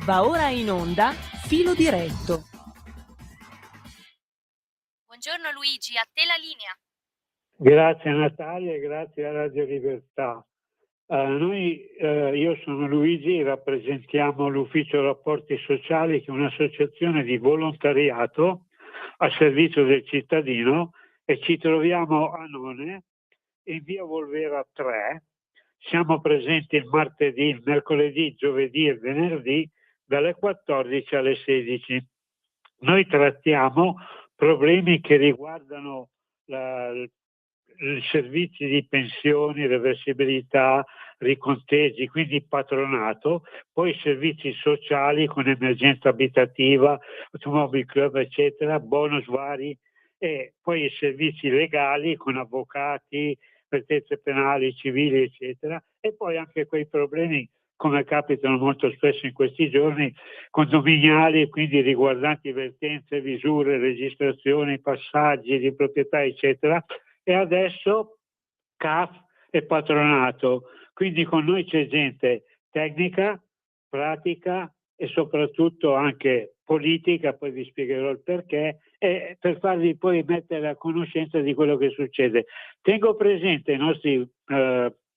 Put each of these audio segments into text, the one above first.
Va ora in onda Filo Diretto. Buongiorno Luigi, a te la linea. Grazie Natalia e grazie a Radio Libertà. Io sono Luigi, rappresentiamo l'Ufficio Rapporti Sociali, che è un'associazione di volontariato a servizio del cittadino, e ci troviamo a None, in via Volvera 3. Siamo presenti il martedì, il mercoledì, giovedì e venerdì dalle 14 alle 16. Noi trattiamo problemi che riguardano i servizi di pensioni, reversibilità, riconteggi, quindi patronato, poi servizi sociali con emergenza abitativa, automobile club, eccetera, bonus vari, e poi i servizi legali con avvocati, pretese penali, civili, eccetera, e poi anche quei problemi, come capitano molto spesso in questi giorni, condominiali, quindi riguardanti vertenze, visure, registrazioni, passaggi di proprietà, eccetera. E adesso CAF e patronato, quindi con noi c'è gente tecnica, pratica e soprattutto anche politica, poi vi spiegherò il perché, e per farvi poi mettere a conoscenza di quello che succede. Tengo presente i nostri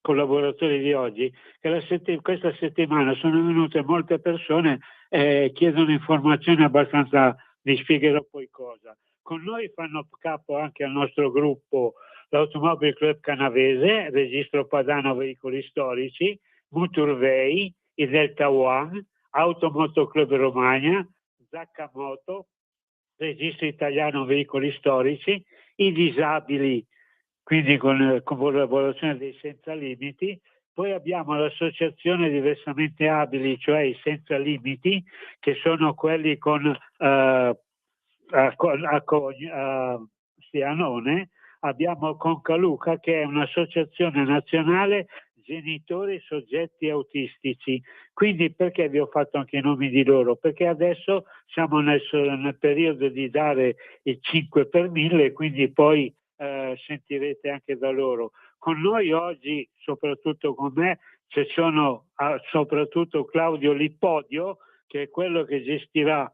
collaboratori di oggi che questa settimana sono venute molte persone e chiedono informazioni abbastanza, vi spiegherò poi cosa. Con noi fanno capo anche al nostro gruppo l'Automobile Club Canavese, Registro Padano Veicoli Storici, Muturvei, il Delta One, Automoto Club Romagna, Zaccamoto, Registro Italiano Veicoli Storici, i disabili, quindi con collaborazione dei Senza Limiti. Poi abbiamo l'associazione diversamente abili, cioè i Senza Limiti, che sono quelli con Sianone. Abbiamo Concaluca, che è un'associazione nazionale genitori soggetti autistici. Quindi perché vi ho fatto anche i nomi di loro? Perché adesso siamo nel periodo di dare il 5 per 1000, quindi poi sentirete anche da loro. Con noi oggi, soprattutto con me, ci sono soprattutto Claudio Lippodio, che è quello che gestirà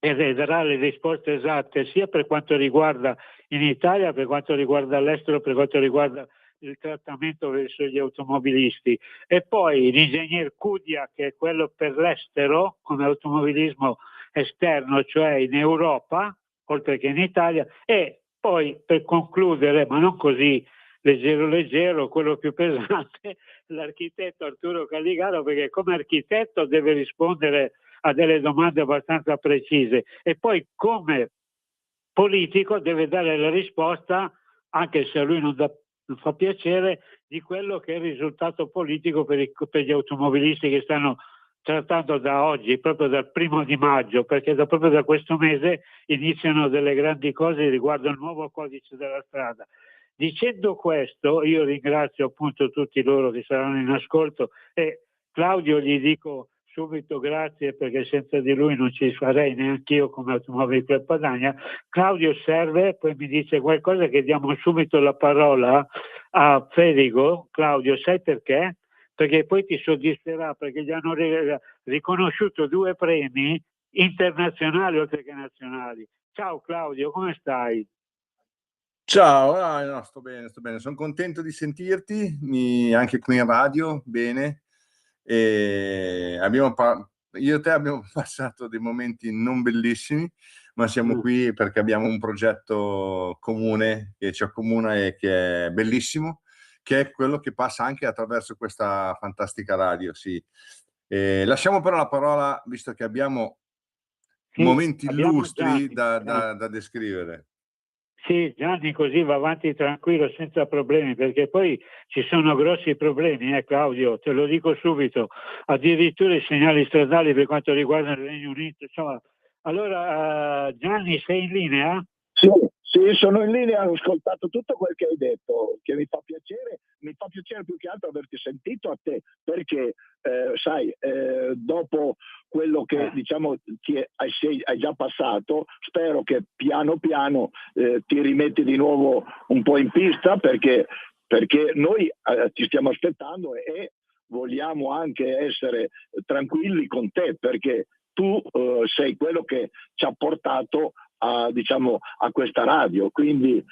e darà le risposte esatte sia per quanto riguarda in Italia, per quanto riguarda all'estero, per quanto riguarda il trattamento verso gli automobilisti. E poi l'ingegner Cudia, che è quello per l'estero, come automobilismo esterno, cioè in Europa, oltre che in Italia. E poi, per concludere, ma non così leggero, quello più pesante, l'architetto Arturo Calligaro, perché come architetto deve rispondere a delle domande abbastanza precise, e poi come politico deve dare la risposta, anche se a lui non fa piacere, di quello che è il risultato politico per gli automobilisti che stanno trattando da oggi, proprio dal 1° maggio, perché proprio da questo mese iniziano delle grandi cose riguardo al nuovo codice della strada. Dicendo questo, io ringrazio appunto tutti loro che saranno in ascolto, e Claudio gli dico subito grazie, perché senza di lui non ci farei neanche io come Automobile Club Padania. Claudio serve, poi mi dice qualcosa, che diamo subito la parola a Federico. Claudio, sai perché? Perché poi ti soddisferà, perché gli hanno riconosciuto 2 premi internazionali oltre che nazionali. Ciao Claudio, come stai? Ciao, no, sto bene, sono contento di sentirti, anche qui in radio, bene. E io e te abbiamo passato dei momenti non bellissimi, ma siamo qui perché abbiamo un progetto comune che ci accomuna e che è bellissimo, che è quello che passa anche attraverso questa fantastica radio, sì. Lasciamo però la parola, visto che abbiamo momenti illustri da descrivere. Sì, Gianni, così va avanti tranquillo, senza problemi, perché poi ci sono grossi problemi, Claudio, te lo dico subito, addirittura i segnali stradali per quanto riguarda il Regno Unito, insomma. Allora, Gianni, sei in linea? Sì, sono in linea, ho ascoltato tutto quel che hai detto, che mi fa piacere più che altro averti sentito a te, perché sai, dopo quello che diciamo hai già passato, spero che piano piano ti rimetti di nuovo un po' in pista, perché noi ti stiamo aspettando, e vogliamo anche essere tranquilli con te, perché tu sei quello che ci ha portato a, diciamo, a questa radio, quindi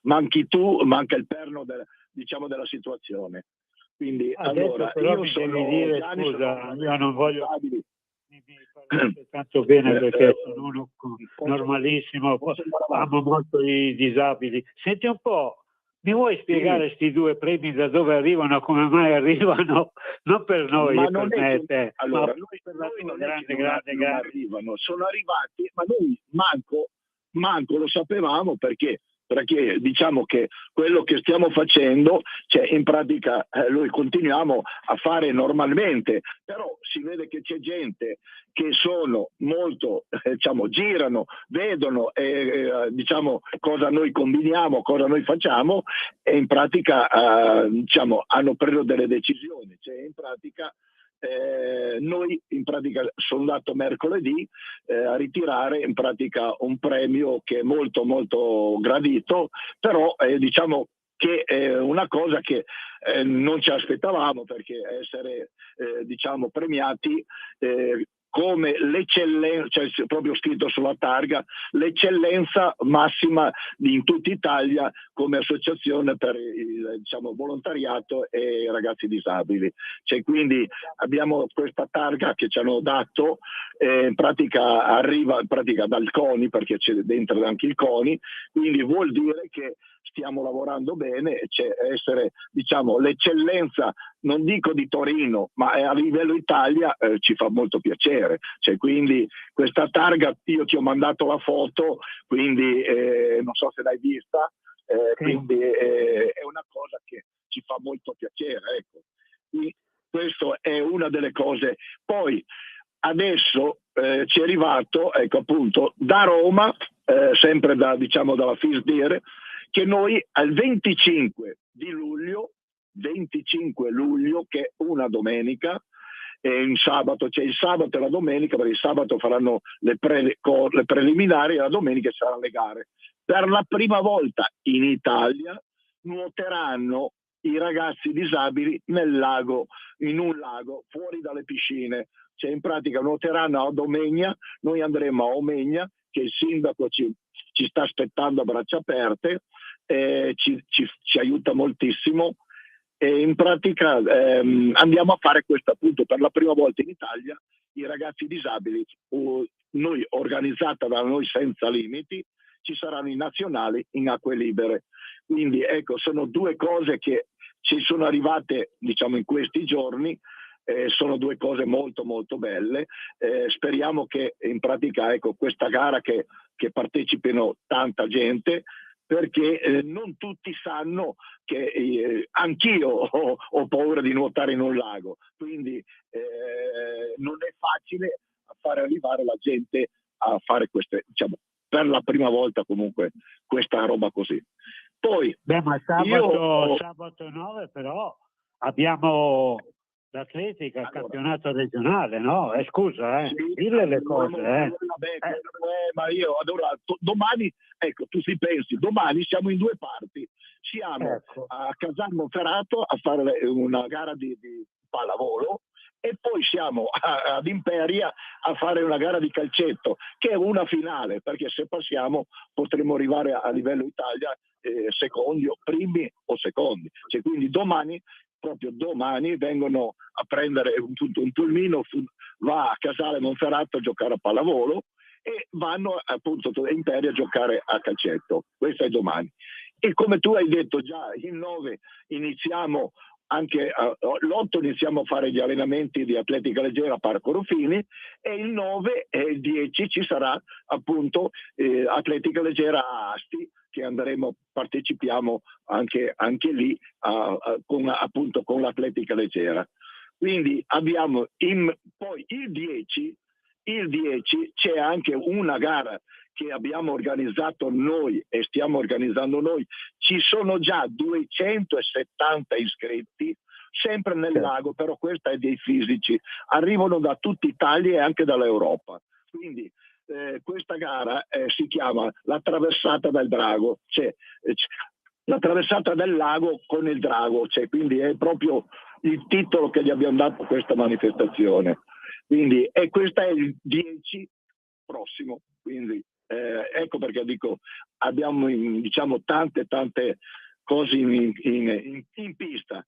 manchi tu, manca il perno diciamo, della situazione. Quindi Adesso allora però io mi sono devi dire, Gianni, scusa, sono io non voglio... responsabili. Mi parlate tanto bene perché sono uno normalissimo, amo molto i disabili. Senti un po', mi vuoi spiegare sti due premi da dove arrivano, come mai arrivano? Non per noi, Ma per non è me e che, te, allora, ma per la noi tua non è che grande. non arrivano, sono arrivati, ma noi manco lo sapevamo, perché diciamo che quello che stiamo facendo, cioè in pratica noi continuiamo a fare normalmente, però si vede che c'è gente che sono molto, diciamo, girano, vedono diciamo cosa noi combiniamo, cosa noi facciamo, e in pratica diciamo hanno preso delle decisioni, cioè in pratica noi in pratica sono andato mercoledì a ritirare in pratica un premio che è molto molto gradito, però diciamo che è una cosa che non ci aspettavamo, perché essere diciamo premiati come l'eccellenza, cioè proprio scritto sulla targa, l'eccellenza massima in tutta Italia come associazione per il, diciamo, volontariato e i ragazzi disabili. Cioè, quindi abbiamo questa targa che ci hanno dato, in pratica arriva in pratica dal CONI, perché c'è dentro anche il CONI, quindi vuol dire che stiamo lavorando bene, c'è essere, diciamo, l'eccellenza, non dico di Torino, ma a livello Italia ci fa molto piacere. Cioè, quindi questa targa, io ti ho mandato la foto, quindi non so se l'hai vista, quindi è una cosa che ci fa molto piacere, ecco. Quindi, questo è una delle cose. Poi adesso ci è arrivato, ecco, appunto, da Roma, sempre diciamo dalla FISDIR, che noi al 25 luglio, che è una domenica, e in sabato, c'è il sabato e la domenica, perché il sabato faranno le preliminari e la domenica saranno le gare. Per la prima volta in Italia nuoteranno i ragazzi disabili nel lago, in un lago, fuori dalle piscine. Cioè, in pratica nuoteranno a Domegna, noi andremo a Omegna, che il sindaco ci sta aspettando a braccia aperte, ci aiuta moltissimo, e in pratica andiamo a fare questo, appunto, per la prima volta in Italia i ragazzi disabili, noi organizzata da Noi Senza Limiti, ci saranno i nazionali in acque libere. Quindi ecco, sono due cose che ci sono arrivate, diciamo, in questi giorni. Sono due cose molto molto belle. Speriamo che in pratica, ecco, questa gara che partecipino tanta gente, perché non tutti sanno che anch'io ho paura di nuotare in un lago, quindi non è facile fare arrivare la gente a fare queste, diciamo, per la prima volta comunque questa roba così. Poi ma sabato 9 però abbiamo l'atletica, il campionato regionale, no? Scusa, sì, dille le cose. Ma io allora domani, ecco, tu si pensi, domani siamo in due parti, siamo a Casal Monferrato a fare una gara di pallavolo, e poi siamo ad Imperia a fare una gara di calcetto, che è una finale, perché se passiamo potremo arrivare a livello Italia secondi, o primi o secondi. Cioè, quindi proprio domani vengono a prendere un pulmino, va a Casale Monferrato a giocare a pallavolo, e vanno appunto a Imperia a giocare a calcetto. Questo è domani. E come tu hai detto già, il 9 iniziamo anche l'8 iniziamo a fare gli allenamenti di atletica leggera a Parco Ruffini, e il 9 e il 10 ci sarà appunto atletica leggera a Asti, che partecipiamo anche lì appunto con l'atletica leggera. Quindi abbiamo poi il 10 c'è anche una gara che abbiamo organizzato noi e stiamo organizzando noi. Ci sono già 270 iscritti, sempre nel lago, però questa è dei fisici, arrivano da tutta Italia e anche dall'Europa. Quindi questa gara si chiama la traversata del drago, cioè la traversata del lago con il drago, cioè, quindi è proprio il titolo che gli abbiamo dato a questa manifestazione. Quindi, e questo è il 10 prossimo, quindi ecco perché dico, abbiamo diciamo tante cose in pista.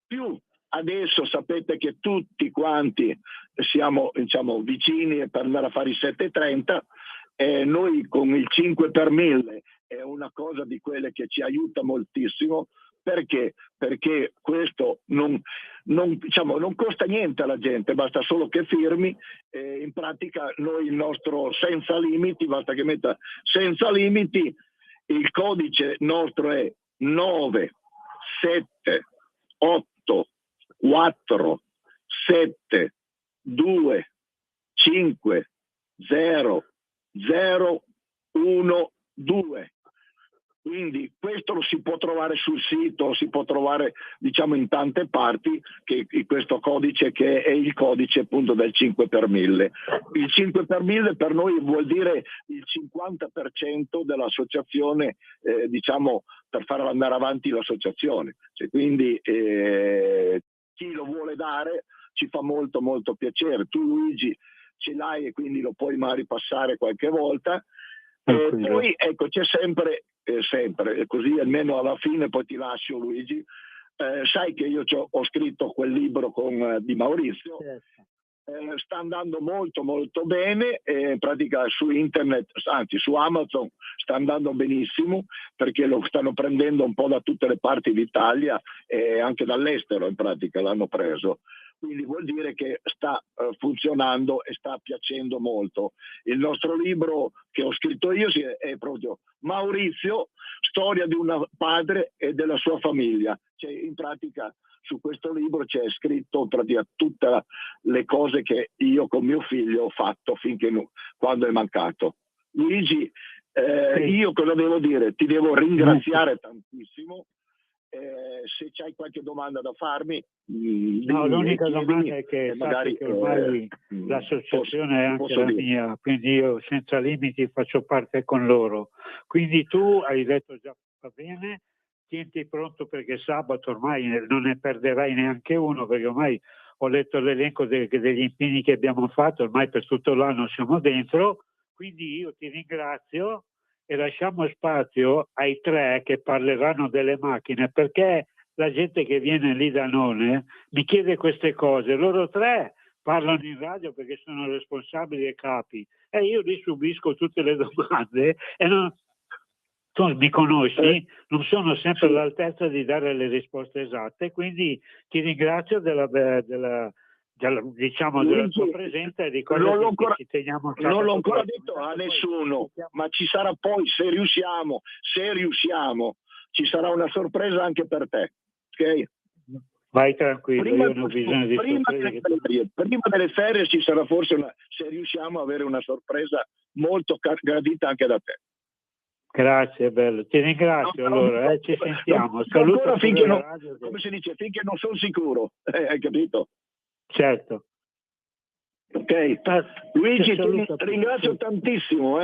Più adesso sapete che tutti quanti siamo diciamo vicini per andare a fare i 7:30, noi con il 5 per 1000 è una cosa di quelle che ci aiuta moltissimo. Perché? Perché questo non costa niente alla gente, basta solo che firmi. In pratica noi il nostro senza limiti, basta che metta senza limiti, il codice nostro è 9 7 8 4 7 2 5 0 0 1 2. Quindi questo lo si può trovare sul sito, si può trovare diciamo in tante parti, questo codice che è il codice appunto del 5 per 1000. Il 5 per 1000 per noi vuol dire il 50% dell'associazione, diciamo, per far andare avanti l'associazione. Cioè, quindi chi lo vuole dare ci fa molto piacere. Tu Luigi ce l'hai e quindi lo puoi magari passare qualche volta. Poi ecco, c'è sempre, così almeno alla fine, poi ti lascio Luigi, sai che io ho scritto quel libro di Maurizio, sta andando molto bene, in pratica su internet, anzi su Amazon sta andando benissimo, perché lo stanno prendendo un po' da tutte le parti d'Italia e anche dall'estero in pratica l'hanno preso. Quindi vuol dire che sta funzionando e sta piacendo molto. Il nostro libro che ho scritto io è proprio Maurizio, storia di un padre e della sua famiglia. Cioè, in pratica su questo libro c'è scritto tutte le cose che io con mio figlio ho fatto quando è mancato. Luigi, io cosa devo dire? Ti devo ringraziare tantissimo. Se c'hai qualche domanda da farmi, no, l'unica domanda è che magari che ormai l'associazione è anche la mia, quindi io senza limiti faccio parte con loro. Quindi tu hai detto già va bene, tienti pronto perché sabato ormai non ne perderai neanche uno, perché ormai ho letto l'elenco degli impegni che abbiamo fatto, ormai per tutto l'anno siamo dentro, quindi io ti ringrazio e lasciamo spazio ai tre che parleranno delle macchine, perché la gente che viene lì da None mi chiede queste cose. Loro tre parlano in radio perché sono responsabili e capi e io li subisco tutte le domande e tu mi conosci, non sono sempre all'altezza di dare le risposte esatte, quindi ti ringrazio della tua presenza e ricordati che ci teniamo. Non l'ho ancora detto a nessuno, ma ci sarà poi, se riusciamo, ci sarà una sorpresa anche per te, ok? Vai tranquillo, io non ho bisogno di sorprese. Prima delle ferie ci sarà forse se riusciamo a avere una sorpresa molto gradita anche da te. Grazie, bello. Ti ringrazio allora, ci sentiamo. Saluto come si dice, finché non sono sicuro, hai capito? Certo. Ok, Luigi, ti ringrazio tantissimo.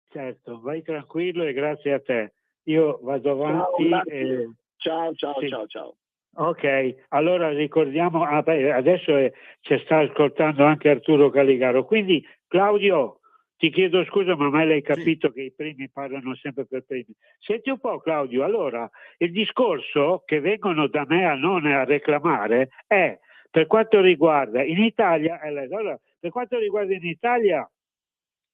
Certo, vai tranquillo e grazie a te. Io vado avanti. Ciao. Ok, allora ricordiamo, adesso ci sta ascoltando anche Arturo Caligaro, quindi Claudio, ti chiedo scusa, ma mai l'hai capito che i primi parlano sempre per primi. Senti un po' Claudio, allora il discorso che vengono da me a None a reclamare è per quanto riguarda in Italia, per quanto riguarda in Italia,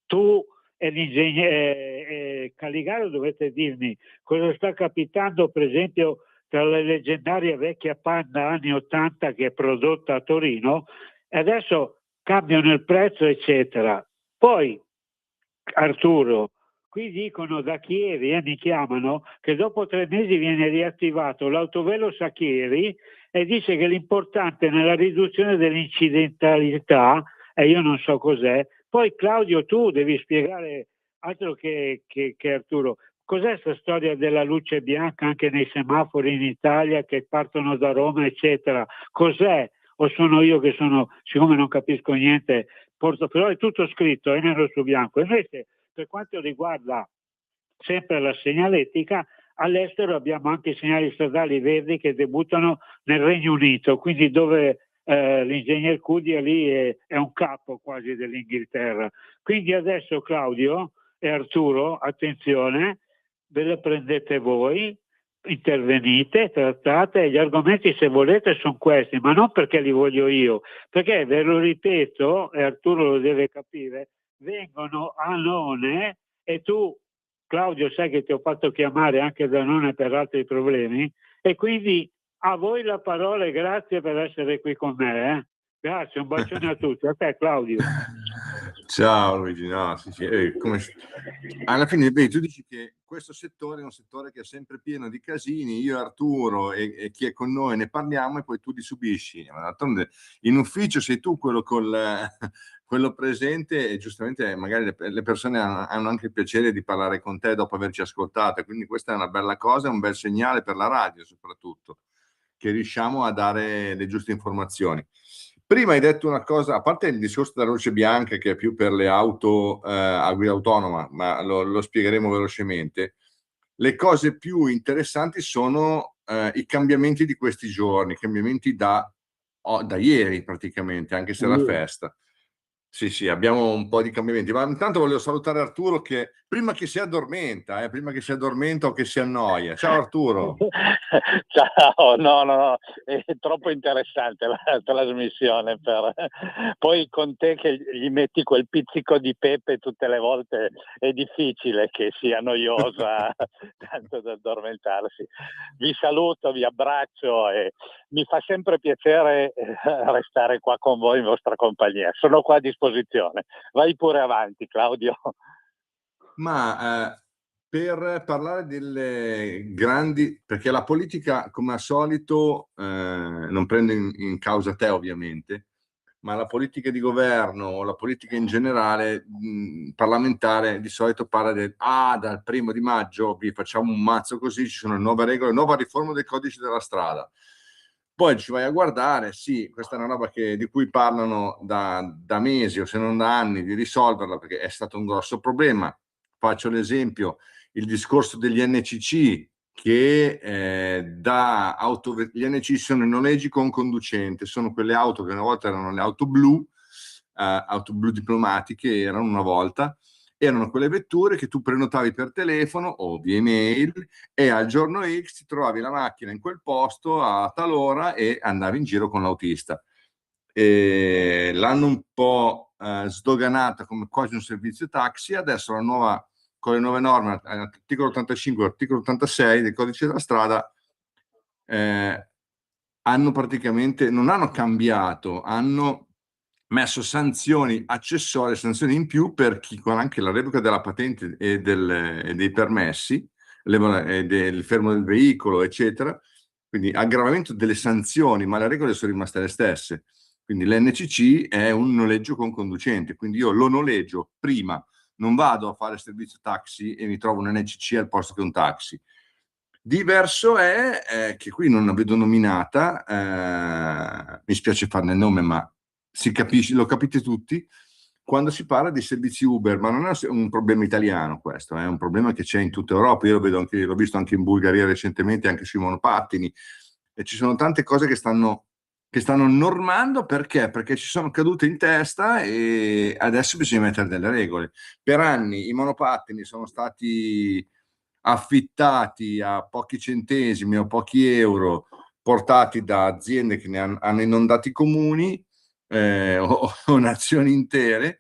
tu e l'ingegnere Caligaro dovete dirmi cosa sta capitando, per esempio, tra la leggendaria vecchia Panda anni 80 che è prodotta a Torino, e adesso cambiano il prezzo, eccetera. Poi, Arturo, qui dicono da Chieri, mi chiamano, che dopo 3 mesi viene riattivato l'autovelo Sacchieri e dice che l'importante nella riduzione dell'incidentalità, e io non so cos'è. Poi Claudio, tu devi spiegare altro che Arturo, cos'è questa storia della luce bianca anche nei semafori in Italia che partono da Roma, eccetera? Cos'è? O sono io che siccome non capisco niente, però è tutto scritto, è nero su bianco. Invece, per quanto riguarda sempre la segnaletica, all'estero abbiamo anche i segnali stradali verdi che debuttano nel Regno Unito, quindi dove l'ingegner Cudia lì è un capo quasi dell'Inghilterra. Quindi adesso Claudio e Arturo, attenzione, ve le prendete voi, intervenite, trattate, e gli argomenti se volete sono questi, ma non perché li voglio io, perché ve lo ripeto, e Arturo lo deve capire, vengono a None, e tu Claudio sai che ti ho fatto chiamare anche da None per altri problemi, e quindi a voi la parola e grazie per essere qui con me. Grazie, un bacione a tutti. A te Claudio. Ciao Luigi, no, sì. Alla fine, beh, tu dici che questo settore è un settore che è sempre pieno di casini, io, Arturo e chi è con noi ne parliamo e poi tu li subisci. Ma d'altronde in ufficio sei tu quello quello presente, e giustamente magari le persone hanno anche il piacere di parlare con te dopo averci ascoltato, quindi questa è una bella cosa, è un bel segnale per la radio soprattutto, che riusciamo a dare le giuste informazioni. Prima hai detto una cosa, a parte il discorso della luce bianca che è più per le auto a guida autonoma, ma lo spiegheremo velocemente. Le cose più interessanti sono i cambiamenti di questi giorni, cambiamenti da ieri praticamente, anche se è la festa. Sì, abbiamo un po' di cambiamenti, ma intanto voglio salutare Arturo che prima che si addormenta o che si annoia. Ciao Arturo. Ciao, no, è troppo interessante la trasmissione. Poi con te che gli metti quel pizzico di pepe tutte le volte è difficile che sia noiosa tanto da addormentarsi. Vi saluto, vi abbraccio e mi fa sempre piacere restare qua con voi in vostra compagnia. Sono qua a disposizione. Vai pure avanti, Claudio. Ma per parlare delle grandi, perché la politica come al solito non prende in causa te ovviamente, ma la politica di governo o la politica in generale parlamentare di solito parla dal 1° vi facciamo un mazzo così, ci sono nuove regole, nuova riforma del codice della strada. Poi ci vai a guardare, sì, questa è una roba di cui parlano da mesi o se non da anni di risolverla, perché è stato un grosso problema. Faccio l'esempio, il discorso degli NCC, che gli NCC sono i noleggi con conducente, sono quelle auto che una volta erano le auto blu diplomatiche, erano una volta, erano quelle vetture che tu prenotavi per telefono o via email e al giorno X ti trovavi la macchina in quel posto a tal ora e andavi in giro con l'autista. E l'hanno un po' sdoganata come quasi un servizio taxi. Adesso con le nuove norme, articolo 85 e articolo 86 del codice della strada, hanno praticamente, non hanno cambiato, hanno messo sanzioni accessorie, sanzioni in più per chi con anche la revoca della patente e dei permessi, del fermo del veicolo, eccetera. Quindi aggravamento delle sanzioni, ma le regole sono rimaste le stesse. Quindi l'NCC è un noleggio con conducente, quindi io lo noleggio prima, non vado a fare servizio taxi e mi trovo un NCC al posto che un taxi. Diverso è che qui non la vedo nominata, mi spiace farne il nome, ma si capisce, lo capite tutti, quando si parla di servizi Uber, ma non è un problema italiano questo, è un problema che c'è in tutta Europa. Io l'ho visto anche in Bulgaria recentemente, anche sui monopattini, e ci sono tante cose che stanno normando. Perché ci sono cadute in testa e adesso bisogna mettere delle regole. Per anni i monopattini sono stati affittati a pochi centesimi o pochi euro, portati da aziende che ne hanno inondati i comuni o nazioni intere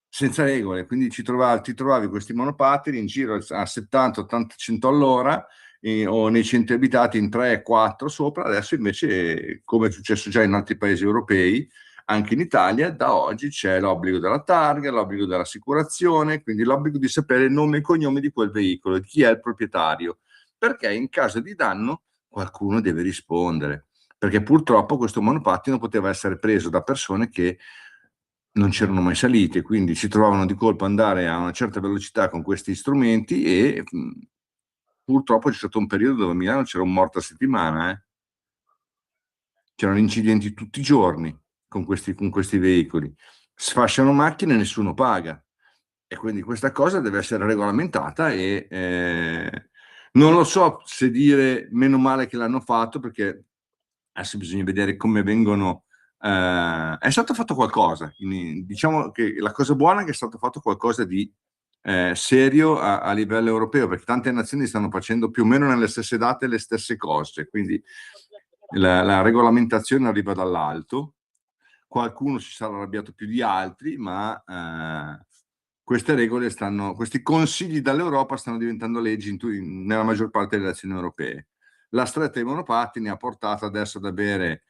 senza regole, quindi ti trovavi questi monopattini in giro a 70, 80, 100 all'ora o nei centri abitati in 3, 4 sopra. Adesso invece, come è successo già in altri paesi europei, anche in Italia da oggi c'è l'obbligo della targa, l'obbligo dell'assicurazione, quindi l'obbligo di sapere il nome e cognome di quel veicolo, di chi è il proprietario, perché in caso di danno qualcuno deve rispondere, perché purtroppo questo monopattino poteva essere preso da persone che non c'erano mai salite, quindi si trovavano di colpo andare a una certa velocità con questi strumenti e purtroppo c'è stato un periodo dove a Milano c'era un morto a settimana, c'erano incidenti tutti i giorni con questi veicoli, sfasciano macchine e nessuno paga, e quindi questa cosa deve essere regolamentata e Non lo so se dire meno male che l'hanno fatto, perché adesso bisogna vedere come vengono. È stato fatto qualcosa, diciamo che la cosa buona è che è stato fatto qualcosa di serio a livello europeo, perché tante nazioni stanno facendo più o meno nelle stesse date le stesse cose, quindi la regolamentazione arriva dall'alto. Qualcuno si sarà arrabbiato più di altri, ma queste regole questi consigli dall'Europa stanno diventando leggi nella maggior parte delle nazioni europee. La stretta dei monopattini ha portato adesso ad avere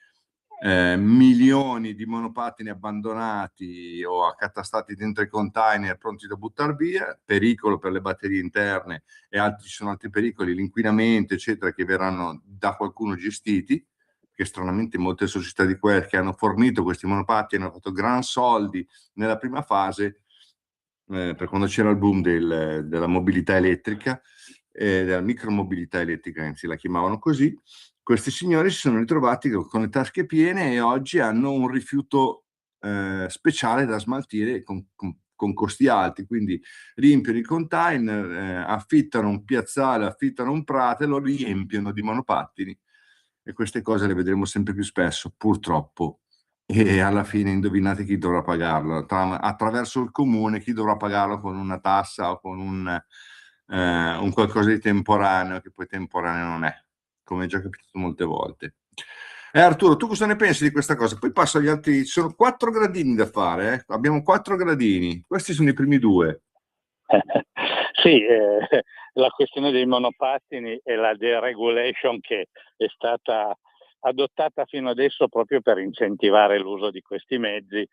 milioni di monopattini abbandonati o accatastati dentro i container pronti da buttare via, pericolo per le batterie interne e ci sono altri pericoli, l'inquinamento eccetera, che verranno da qualcuno gestiti, che stranamente molte società di quelle che hanno fornito questi monopattini hanno fatto gran soldi nella prima fase, per quando c'era il boom della mobilità elettrica, della micromobilità elettrica, anzi la chiamavano così. Questi signori si sono ritrovati con le tasche piene e oggi hanno un rifiuto speciale da smaltire con costi alti, quindi riempiono i container, affittano un piazzale, affittano un prato e lo riempiono di monopattini, e queste cose le vedremo sempre più spesso, purtroppo. E alla fine indovinate chi dovrà pagarlo? Attraverso il comune, chi dovrà pagarlo con una tassa o con un qualcosa di temporaneo, che poi temporaneo non è, come è già capitato molte volte. Arturo, tu cosa ne pensi di questa cosa? Poi passo agli altri, ci sono 4 gradini da fare, abbiamo 4 gradini, questi sono i primi 2. Sì, la questione dei monopattini e la deregulation che è stata adottata fino adesso proprio per incentivare l'uso di questi mezzi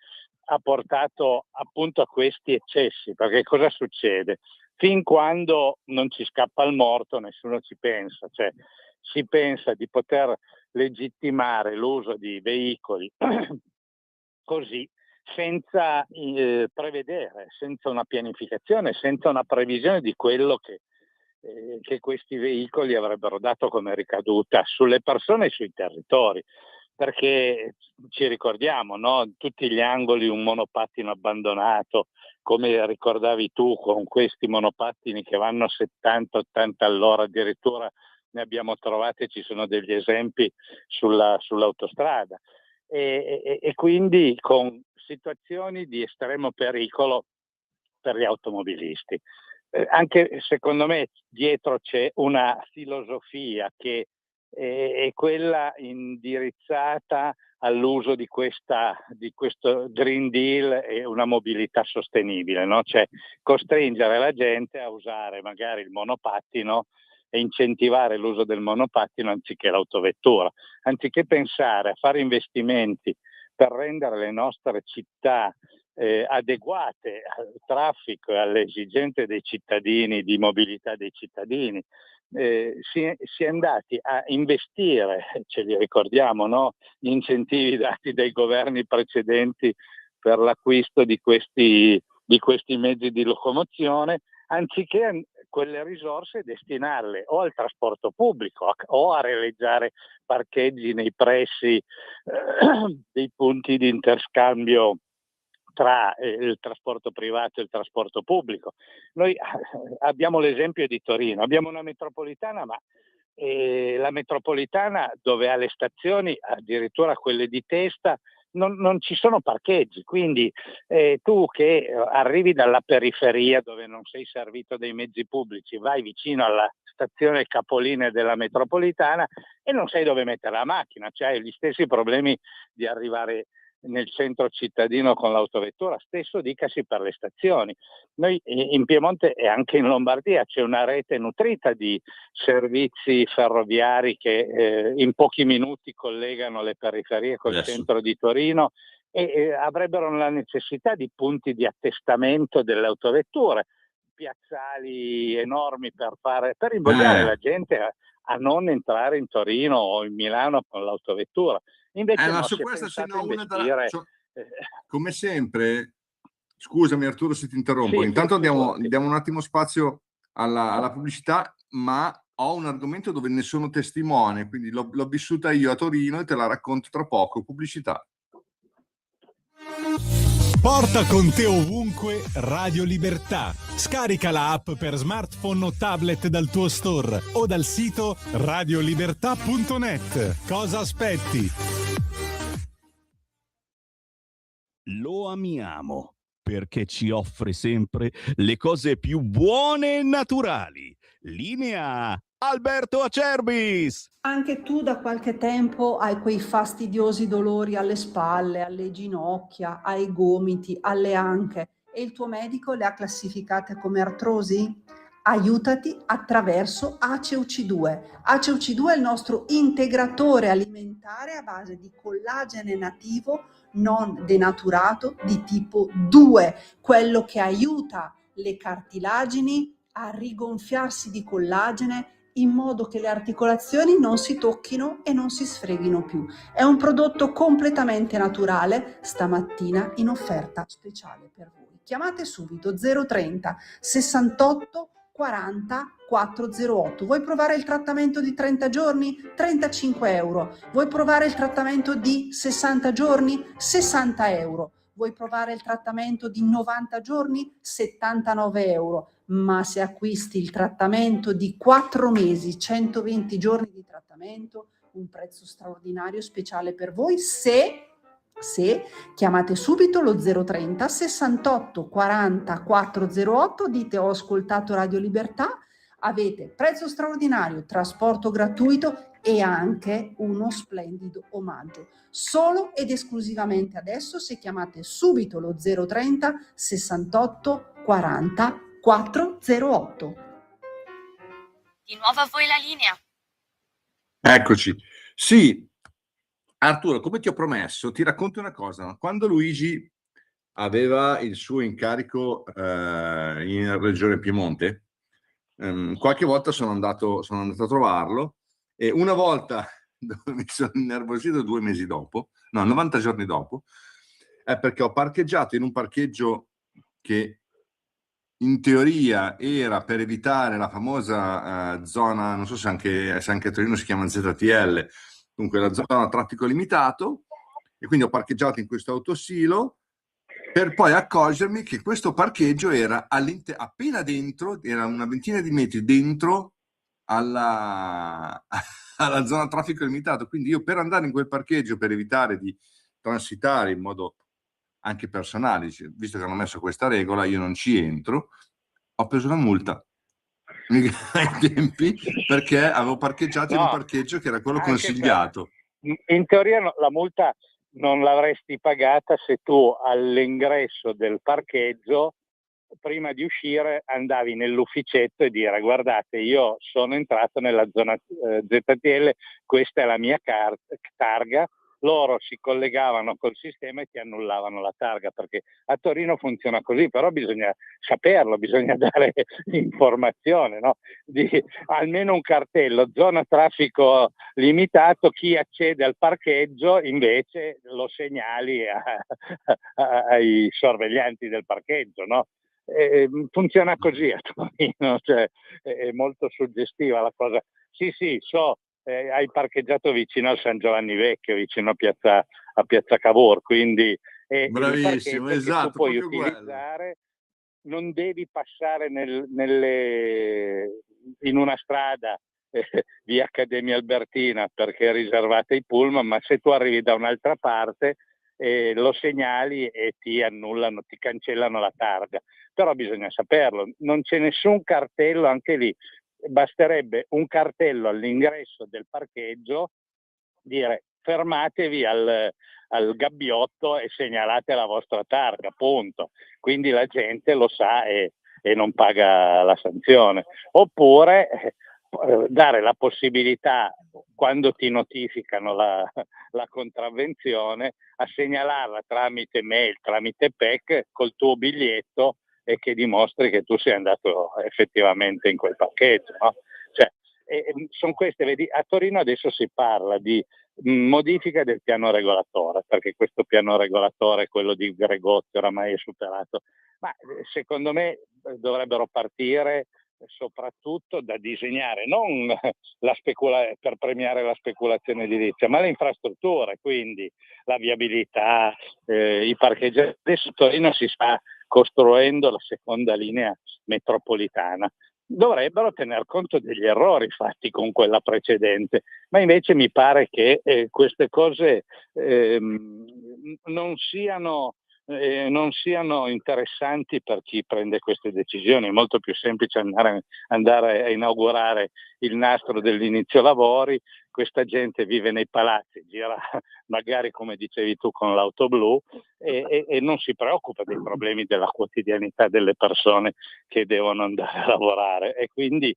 ha portato appunto a questi eccessi, perché cosa succede? Fin quando non ci scappa il morto nessuno ci pensa, cioè si pensa di poter legittimare l'uso di veicoli così senza prevedere, senza una pianificazione, senza una previsione di quello che questi veicoli avrebbero dato come ricaduta sulle persone e sui territori, perché ci ricordiamo, no? Tutti gli angoli un monopattino abbandonato, come ricordavi tu, con questi monopattini che vanno a 70-80 all'ora, addirittura ne abbiamo trovati, ci sono degli esempi sull'autostrada, e quindi con situazioni di estremo pericolo per gli automobilisti. Anche secondo me dietro c'è una filosofia che è quella indirizzata all'uso di questo Green Deal e una mobilità sostenibile, no? Cioè costringere la gente a usare magari il monopattino e incentivare l'uso del monopattino anziché l'autovettura, anziché pensare a fare investimenti per rendere le nostre città adeguate al traffico e alle esigenze dei cittadini, di mobilità dei cittadini. Si è andati a investire, ce li ricordiamo, no? Gli incentivi dati dai governi precedenti per l'acquisto di questi mezzi di locomozione, anziché quelle risorse destinarle o al trasporto pubblico o a realizzare parcheggi nei pressi dei punti di interscambio tra il trasporto privato e il trasporto pubblico. Noi abbiamo l'esempio di Torino, abbiamo una metropolitana, ma la metropolitana dove ha le stazioni, addirittura quelle di testa, non ci sono parcheggi, quindi tu che arrivi dalla periferia dove non sei servito dai mezzi pubblici, vai vicino alla stazione capolinea della metropolitana e non sai dove mettere la macchina, cioè hai gli stessi problemi di arrivare nel centro cittadino con l'autovettura, stesso dicasi per le stazioni. Noi in Piemonte e anche in Lombardia c'è una rete nutrita di servizi ferroviari che in pochi minuti collegano le periferie col centro di Torino e avrebbero la necessità di punti di attestamento delle autovetture, piazzali enormi per invogliare la gente a non entrare in Torino o in Milano con l'autovettura. Invece ma su questo come sempre, scusami Arturo se ti interrompo, sì, intanto diamo un attimo spazio alla pubblicità, ma ho un argomento dove ne sono testimone, quindi l'ho vissuta io a Torino e te la racconto tra poco. Pubblicità. Porta con te ovunque Radio Libertà. Scarica la app per smartphone o tablet dal tuo store o dal sito radiolibertà.net. Cosa aspetti? Lo amiamo perché ci offre sempre le cose più buone e naturali. Linea Alberto Acerbis. Anche tu da qualche tempo hai quei fastidiosi dolori alle spalle, alle ginocchia, ai gomiti, alle anche e il tuo medico le ha classificate come artrosi? Aiutati attraverso ACEUC2. ACEUC2 è il nostro integratore alimentare a base di collagene nativo non denaturato di tipo 2, quello che aiuta le cartilagini a rigonfiarsi di collagene in modo che le articolazioni non si tocchino e non si sfreghino più. È un prodotto completamente naturale, stamattina in offerta speciale per voi. Chiamate subito 030 68 40 408. Vuoi provare il trattamento di 30 giorni? 35 euro. Vuoi provare il trattamento di 60 giorni? 60 euro. Vuoi provare il trattamento di 90 giorni? 79 euro. Ma se acquisti il trattamento di 4 mesi, 120 giorni di trattamento, un prezzo straordinario speciale per voi se chiamate subito lo 030 68 40 408, dite ho ascoltato Radio Libertà, avete prezzo straordinario, trasporto gratuito e anche uno splendido omaggio. Solo ed esclusivamente adesso se chiamate subito lo 030 68 40 408. Di nuovo a voi la linea. Eccoci. Sì, Arturo, come ti ho promesso, ti racconto una cosa. Quando Luigi aveva il suo incarico in Regione Piemonte, qualche volta sono andato a trovarlo e una volta mi sono innervosito 2 mesi dopo, no, 90 giorni dopo, perché ho parcheggiato in un parcheggio che in teoria era per evitare la famosa zona, non so se anche a Torino si chiama ZTL, comunque la zona a traffico limitato, e quindi ho parcheggiato in questo autosilo per poi accorgermi che questo parcheggio era appena dentro, era una ventina di metri dentro alla zona a traffico limitato. Quindi io per andare in quel parcheggio, per evitare di transitare in modo anche personale, visto che hanno messo questa regola, io non ci entro, ho preso una multa ai tempi perché avevo parcheggiato in un parcheggio che era quello consigliato. In teoria la multa non l'avresti pagata se tu all'ingresso del parcheggio, prima di uscire, andavi nell'ufficetto e dire guardate, io sono entrato nella zona ZTL, questa è la mia targa. Loro si collegavano col sistema e ti annullavano la targa, perché a Torino funziona così, però bisogna saperlo, bisogna dare informazione, no? Di almeno un cartello, zona traffico limitato, chi accede al parcheggio invece lo segnali ai sorveglianti del parcheggio, no? Funziona così a Torino, cioè, è molto suggestiva la cosa. Sì, so. Hai parcheggiato vicino al San Giovanni Vecchio, vicino a Piazza Cavour, quindi bravissimo, esatto, tu puoi utilizzare, non devi passare in una strada via Accademia Albertina perché è riservata ai pullman, ma se tu arrivi da un'altra parte lo segnali e ti annullano, ti cancellano la targa. Però bisogna saperlo, non c'è nessun cartello, anche lì basterebbe un cartello all'ingresso del parcheggio, dire fermatevi al gabbiotto e segnalate la vostra targa, punto. Quindi la gente lo sa e non paga la sanzione. Oppure dare la possibilità, quando ti notificano la contravvenzione, a segnalarla tramite mail, tramite PEC, col tuo biglietto, e che dimostri che tu sei andato effettivamente in quel parcheggio, no? Cioè, sono queste, vedi, a Torino adesso si parla di modifica del piano regolatore, perché questo piano regolatore, quello di Gregozzi, oramai è superato, ma secondo me dovrebbero partire soprattutto da disegnare, non per premiare la speculazione edilizia, ma le infrastrutture, quindi la viabilità, i parcheggi. Adesso a Torino si sta costruendo la seconda linea metropolitana. Dovrebbero tener conto degli errori fatti con quella precedente, ma invece mi pare che queste cose non siano interessanti per chi prende queste decisioni. È molto più semplice andare a inaugurare il nastro dell'inizio lavori. Questa gente vive nei palazzi, gira magari, come dicevi tu, con l'auto blu e non si preoccupa dei problemi della quotidianità delle persone che devono andare a lavorare, e quindi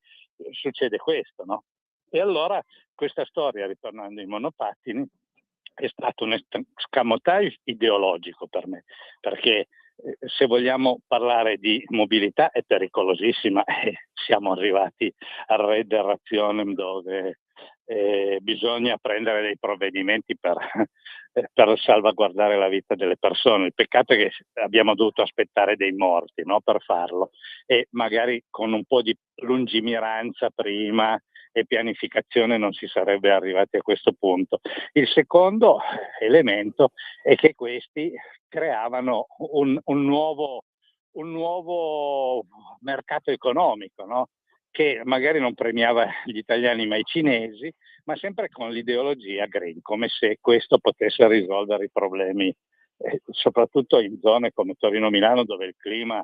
succede questo, no? E allora questa storia, ritornando ai monopattini, è stato un escamotage ideologico per me, perché se vogliamo parlare di mobilità è pericolosissima, siamo arrivati al Red Rationem, dove bisogna prendere dei provvedimenti per salvaguardare la vita delle persone. Il peccato è che abbiamo dovuto aspettare dei morti, no, per farlo, e magari con un po' di lungimiranza prima e pianificazione non si sarebbe arrivati a questo punto. Il secondo elemento è che questi creavano un nuovo mercato economico, no? Che magari non premiava gli italiani ma i cinesi, ma sempre con l'ideologia green, come se questo potesse risolvere i problemi, soprattutto in zone come Torino-Milano, dove il clima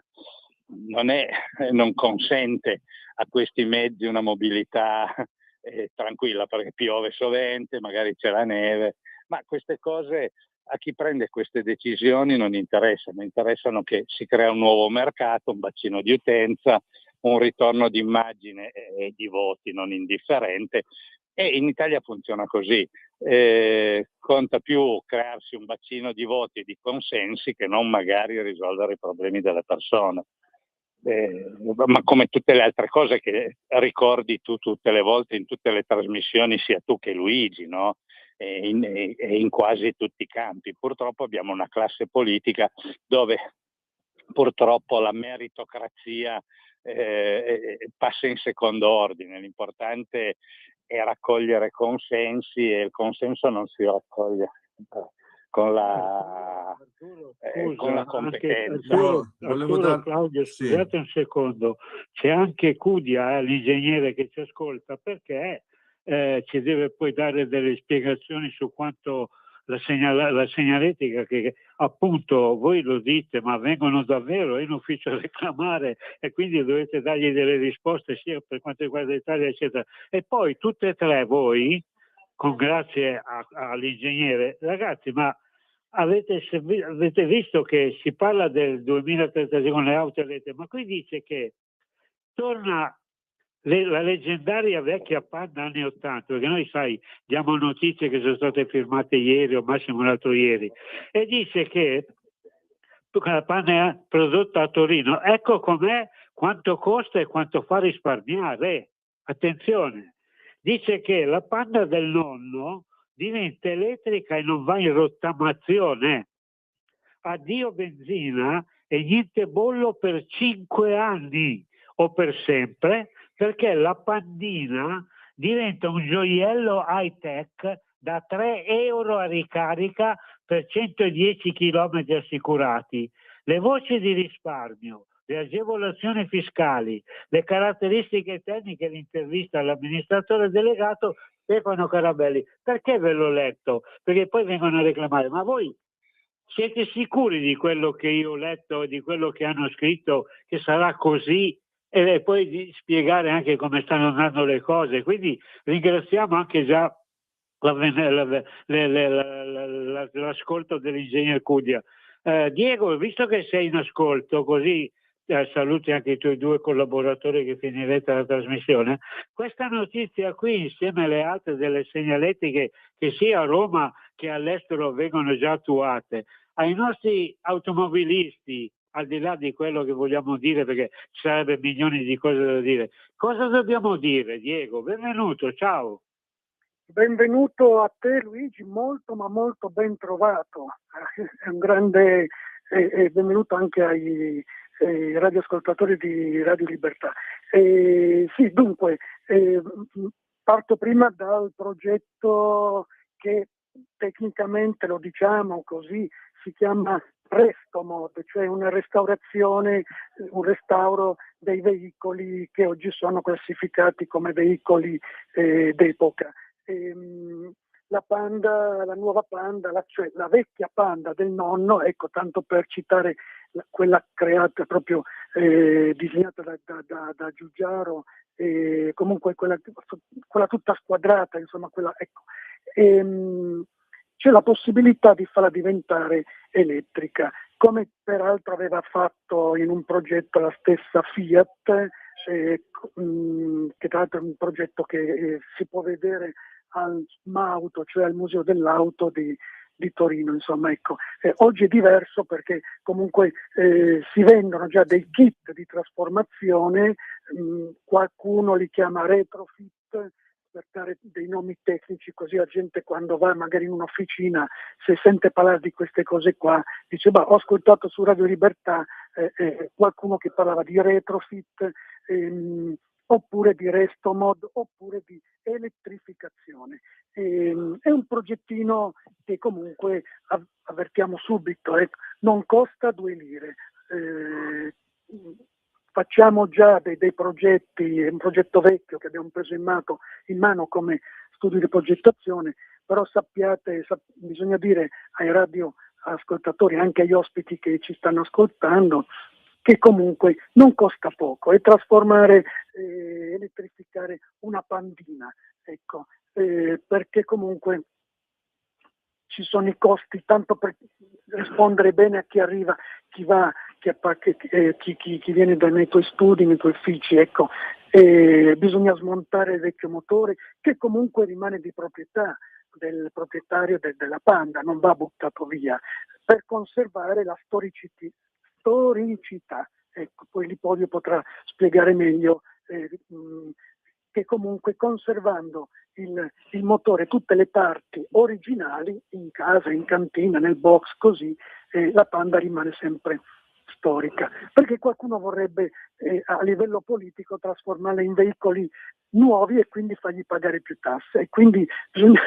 non consente a questi mezzi una mobilità tranquilla, perché piove sovente, magari c'è la neve, ma queste cose a chi prende queste decisioni non interessano che si crea un nuovo mercato, un bacino di utenza, un ritorno di immagine e di voti non indifferente, e in Italia funziona così. Conta più crearsi un bacino di voti e di consensi che non magari risolvere i problemi delle persone. Ma come tutte le altre cose che ricordi tu tutte le volte in tutte le trasmissioni, sia tu che Luigi, no? E in quasi tutti i campi. Purtroppo abbiamo una classe politica dove purtroppo la meritocrazia passa in secondo ordine. L'importante è raccogliere consensi, e il consenso non si raccoglie con la competenza. Claudio, scusate un secondo, c'è anche Cudia, l'ingegnere che ci ascolta, perché ci deve poi dare delle spiegazioni su quanto la segnaletica, che appunto voi lo dite, ma vengono davvero in ufficio a reclamare, e quindi dovete dargli delle risposte sia per quanto riguarda l'Italia, eccetera. E poi tutte e tre voi, grazie all'ingegnere, ragazzi, ma avete visto che si parla del 2036 con le auto elettriche, ma qui dice che torna la leggendaria vecchia Panda anni 80, perché noi, sai, diamo notizie che sono state firmate ieri o massimo l'altro ieri, e dice che la Panda è prodotta a Torino, ecco com'è, quanto costa e quanto fa risparmiare. Attenzione, dice che la Panda del nonno diventa elettrica e non va in rottamazione. Addio benzina e niente bollo per 5 anni o per sempre, perché la Pandina diventa un gioiello high tech da 3 euro a ricarica per 110 km assicurati. Le voci di risparmio, le agevolazioni fiscali, le caratteristiche tecniche, l'intervista all'amministratore delegato Stefano Carabelli. Perché ve l'ho letto? Perché poi vengono a reclamare, ma voi siete sicuri di quello che io ho letto, di quello che hanno scritto, che sarà così? E poi di spiegare anche come stanno andando le cose. Quindi ringraziamo anche già l'ascolto dell'ingegner Cudia. Diego, visto che sei in ascolto, così saluti anche i tuoi 2 collaboratori che finirete la trasmissione. Questa notizia qui, insieme alle altre delle segnaletiche che sia a Roma che all'estero vengono già attuate, ai nostri automobilisti, al di là di quello che vogliamo dire, perché ci sarebbe milioni di cose da dire, cosa dobbiamo dire, Diego? Benvenuto, ciao. Benvenuto a te Luigi, molto ma molto ben trovato. È un grande benvenuto anche ai radioascoltatori di Radio Libertà. Sì, dunque, parto prima dal progetto che tecnicamente, lo diciamo così, si chiama Restomod, cioè una restaurazione, un restauro dei veicoli che oggi sono classificati come veicoli d'epoca. La Panda, la nuova Panda, cioè la vecchia Panda del nonno, ecco, tanto per citare quella creata proprio, disegnata da Giugiaro, comunque quella tutta squadrata, insomma, quella, ecco. C'è la possibilità di farla diventare elettrica, come peraltro aveva fatto in un progetto la stessa Fiat, che tra l'altro è un progetto che si può vedere al MAUTO, cioè al Museo dell'Auto di Torino, insomma, ecco. Oggi è diverso perché comunque si vendono già dei kit di trasformazione, qualcuno li chiama retrofit, per dare dei nomi tecnici, così la gente quando va magari in un'officina, se sente parlare di queste cose qua, dice: ho ascoltato su Radio Libertà qualcuno che parlava di retrofit, oppure di Restomod, oppure di elettrificazione. È un progettino che comunque avvertiamo subito, non costa 2 lire. Facciamo già dei progetti, è un progetto vecchio che abbiamo preso in mano come studio di progettazione, però sappiate, bisogna dire ai radioascoltatori, anche agli ospiti che ci stanno ascoltando, che comunque non costa poco, e trasformare, elettrificare una Pandina, ecco, perché comunque ci sono i costi, tanto per rispondere bene a chi arriva, chi va, chi viene nei tuoi studi, nei tuoi uffici, ecco, bisogna smontare il vecchio motore che comunque rimane di proprietà del proprietario della Panda, non va buttato via, per conservare la storicità. Ecco, poi Lipodio potrà spiegare meglio, che comunque conservando il motore, tutte le parti originali, in casa, in cantina, nel box, così la Panda rimane sempre storica, perché qualcuno vorrebbe a livello politico trasformarla in veicoli nuovi e quindi fargli pagare più tasse, e quindi bisogna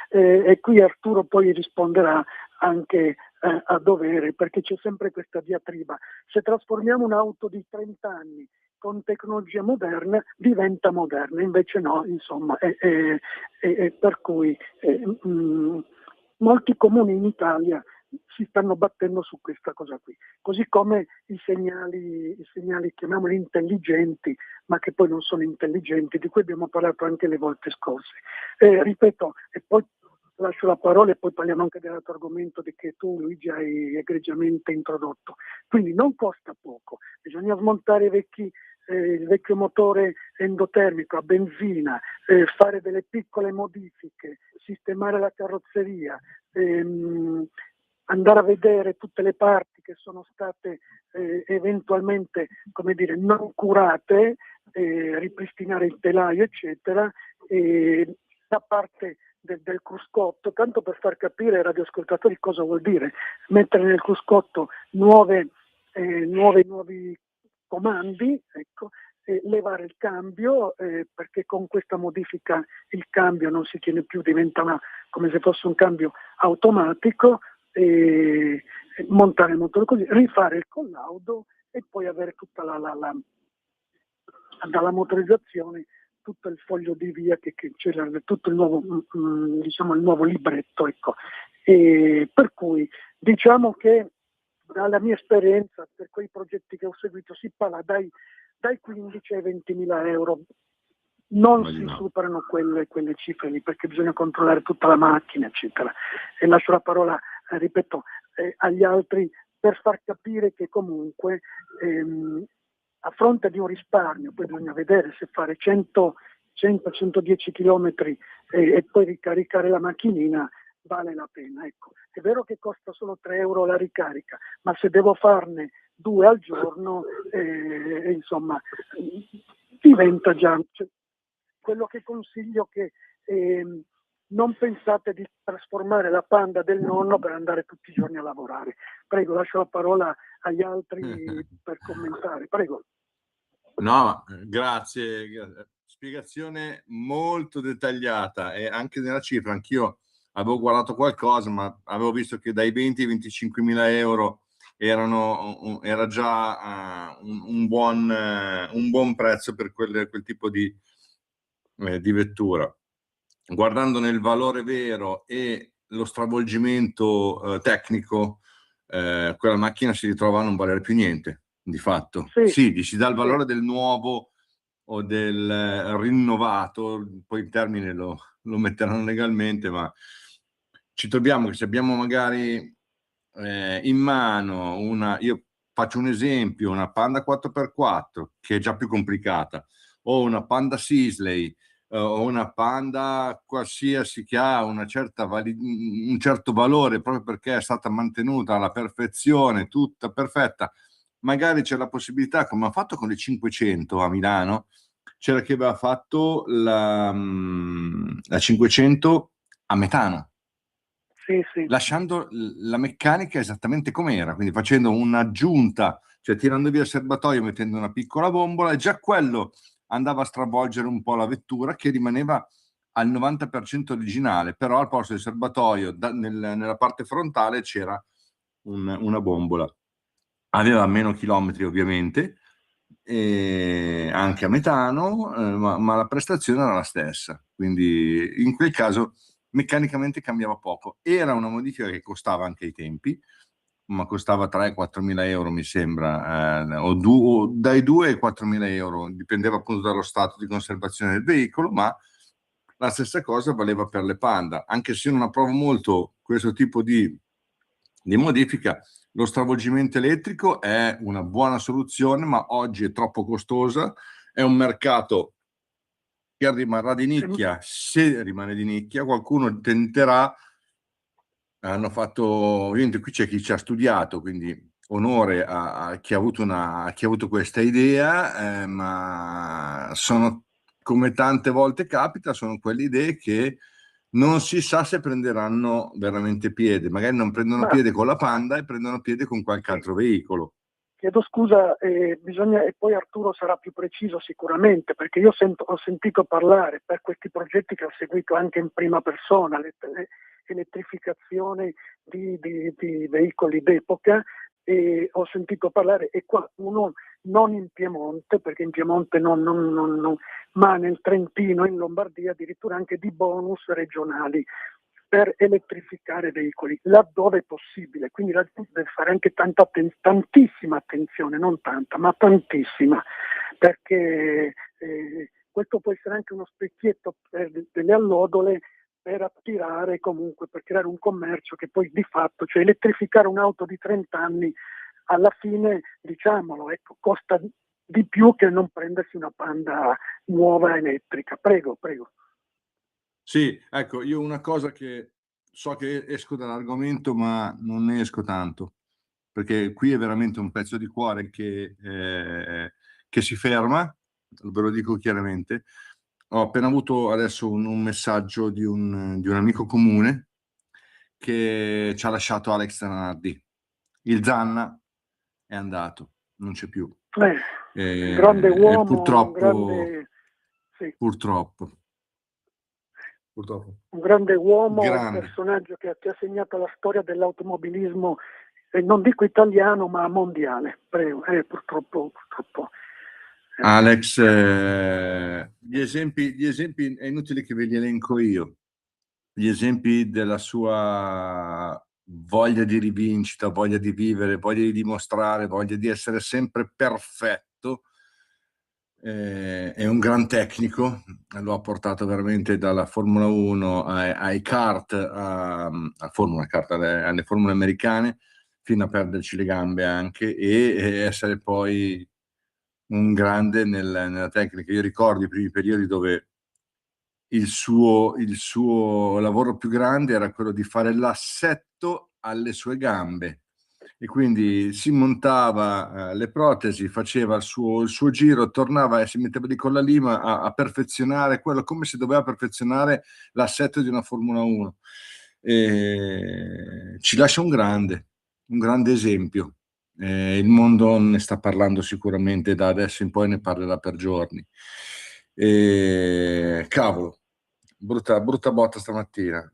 e qui Arturo poi risponderà anche a dovere, perché c'è sempre questa diatriba: se trasformiamo un'auto di 30 anni con tecnologia moderna diventa moderna, invece no, insomma, per cui molti comuni in Italia si stanno battendo su questa cosa qui, così come i segnali chiamiamoli intelligenti, ma che poi non sono intelligenti, di cui abbiamo parlato anche le volte scorse. Ripeto, e poi lascio la parola e poi parliamo anche dell'altro argomento che tu, Luigi, hai egregiamente introdotto. Quindi non costa poco, bisogna smontare il vecchio motore endotermico a benzina, fare delle piccole modifiche, sistemare la carrozzeria, andare a vedere tutte le parti che sono state eventualmente, come dire, non curate, ripristinare il telaio, eccetera, da parte del cruscotto, tanto per far capire ai radioascoltatori cosa vuol dire mettere nel cruscotto nuovi comandi, ecco, levare il cambio, perché con questa modifica il cambio non si tiene più, diventa come se fosse un cambio automatico, montare il motore così, rifare il collaudo e poi avere tutta dalla motorizzazione tutto il foglio di via che c'era, tutto il nuovo, diciamo, il nuovo libretto, ecco. Per cui diciamo che dalla mia esperienza, per quei progetti che ho seguito, si parla dai 15 ai 20.000 euro, non si superano quelle cifre lì, perché bisogna controllare tutta la macchina, eccetera. E lascio la parola, ripeto, agli altri, per far capire che comunque a fronte di un risparmio, poi bisogna vedere se fare 100-110 chilometri e poi ricaricare la macchinina vale la pena. Ecco, è vero che costa solo 3 euro la ricarica, ma se devo farne 2 al giorno, insomma, diventa già... quello che consiglio che non pensate di trasformare la Panda del nonno per andare tutti i giorni a lavorare. Prego, lascio la parola agli altri per commentare. Prego. No, grazie. Spiegazione molto dettagliata e anche nella cifra. Anch'io avevo guardato qualcosa, ma avevo visto che dai 20 ai 25 mila euro era già un buon prezzo per quel tipo di vettura. Guardando nel valore vero e lo stravolgimento tecnico, quella macchina si ritrova a non valere più niente, di fatto. Sì, si dà il valore del nuovo o del rinnovato, poi il termine lo metteranno legalmente, ma ci troviamo che se abbiamo magari in mano io faccio un esempio, una Panda 4x4 che è già più complicata, o una Panda Sisley, o una Panda qualsiasi che ha un certo valore proprio perché è stata mantenuta alla perfezione, tutta perfetta. Magari c'è la possibilità, come ha fatto con le 500 a Milano, c'era chi aveva fatto la 500 a metano, lasciando la meccanica esattamente com'era, quindi facendo un'aggiunta, cioè tirando via il serbatoio, mettendo una piccola bombola, e già quello andava a stravolgere un po' la vettura, che rimaneva al 90% originale, però al posto del serbatoio nella parte frontale c'era una bombola. Aveva meno chilometri ovviamente, anche a metano, ma la prestazione era la stessa, quindi in quel caso meccanicamente cambiava poco. Era una modifica che costava anche ai tempi, ma costava 3-4 mila euro mi sembra, o dai 2 ai 4 mila euro, dipendeva appunto dallo stato di conservazione del veicolo, ma la stessa cosa valeva per le Panda, anche se non approvo molto questo tipo di modifica. Lo stravolgimento elettrico è una buona soluzione, ma oggi è troppo costosa, è un mercato che rimarrà di nicchia. Se rimane di nicchia, qualcuno tenterà. Hanno fatto, ovviamente qui c'è chi ci ha studiato, quindi onore a chi ha avuto questa idea, ma sono, come tante volte capita, sono quelle idee che non si sa se prenderanno veramente piede. Magari non prendono piede con la Panda e prendono piede con qualche altro veicolo. Chiedo scusa, e poi Arturo sarà più preciso sicuramente, perché io ho sentito parlare per questi progetti che ho seguito anche in prima persona, l'elettrificazione di veicoli d'epoca, e ho sentito parlare, e qualcuno non in Piemonte, perché in Piemonte non, ma nel Trentino, in Lombardia, addirittura anche di bonus regionali per elettrificare veicoli laddove è possibile, quindi deve fare anche tantissima attenzione, non tanta, ma tantissima, perché questo può essere anche uno specchietto per delle allodole per attirare, comunque per creare un commercio che poi di fatto, cioè elettrificare un'auto di 30 anni alla fine, diciamolo, ecco, costa di più che non prendersi una Panda nuova elettrica. Prego. Sì, ecco, io una cosa che so che esco dall'argomento, ma non ne esco tanto, perché qui è veramente un pezzo di cuore che si ferma, ve lo dico chiaramente. Ho appena avuto adesso un messaggio di un amico comune che ci ha lasciato Alex Zanardi. Il Zanna è andato, non c'è più. Grande uomo, purtroppo, sì. Purtroppo. Un grande uomo, un personaggio che ha segnato la storia dell'automobilismo, non dico italiano, ma mondiale. Prego, purtroppo. Alex, gli esempi è inutile che ve li elenco io. Gli esempi della sua voglia di rivincita, voglia di vivere, voglia di dimostrare, voglia di essere sempre perfetto. È un gran tecnico, lo ha portato veramente dalla Formula 1 ai kart, alle formule americane, fino a perderci le gambe anche, e essere poi un grande nella tecnica. Io ricordo i primi periodi dove il suo lavoro più grande era quello di fare l'assetto alle sue gambe, e quindi si montava le protesi, faceva il suo giro, tornava e si metteva lì con la lima a perfezionare quello, come se doveva perfezionare l'assetto di una Formula 1. Ci lascia un grande esempio. Il mondo ne sta parlando sicuramente, da adesso in poi ne parlerà per giorni. Cavolo, brutta botta stamattina.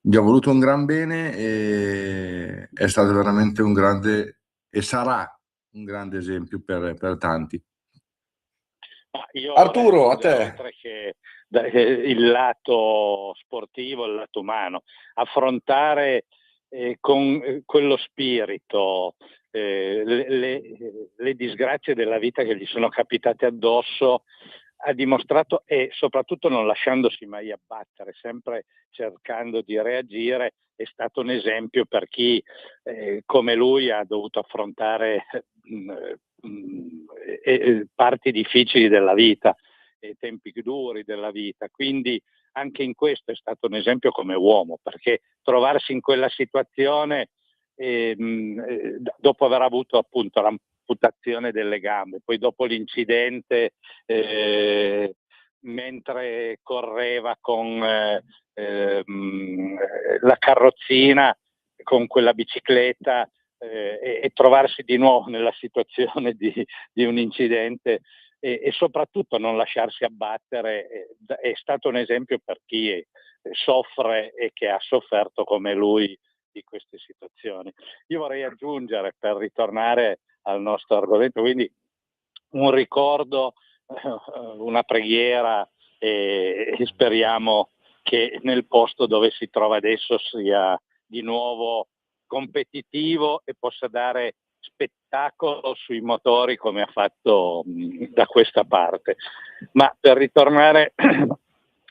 Vi ho voluto un gran bene e è stato veramente un grande, e sarà un grande esempio per tanti. Io Arturo, a aggiungere, te. oltre che il lato sportivo, il lato umano, affrontare con quello spirito le disgrazie della vita che gli sono capitate addosso, ha dimostrato, e soprattutto non lasciandosi mai abbattere, sempre cercando di reagire, è stato un esempio per chi come lui ha dovuto affrontare parti difficili della vita e tempi duri della vita. Quindi anche in questo è stato un esempio come uomo, perché trovarsi in quella situazione dopo aver avuto appunto l'amputazione delle gambe, poi dopo l'incidente mentre correva con la carrozzina, con quella bicicletta, e trovarsi di nuovo nella situazione di un incidente e soprattutto non lasciarsi abbattere è stato un esempio per chi soffre e che ha sofferto come lui di queste situazioni. Io vorrei aggiungere, per ritornare al nostro argomento, quindi un ricordo, una preghiera e speriamo che nel posto dove si trova adesso sia di nuovo competitivo e possa dare spettacolo sui motori come ha fatto da questa parte. Ma per ritornare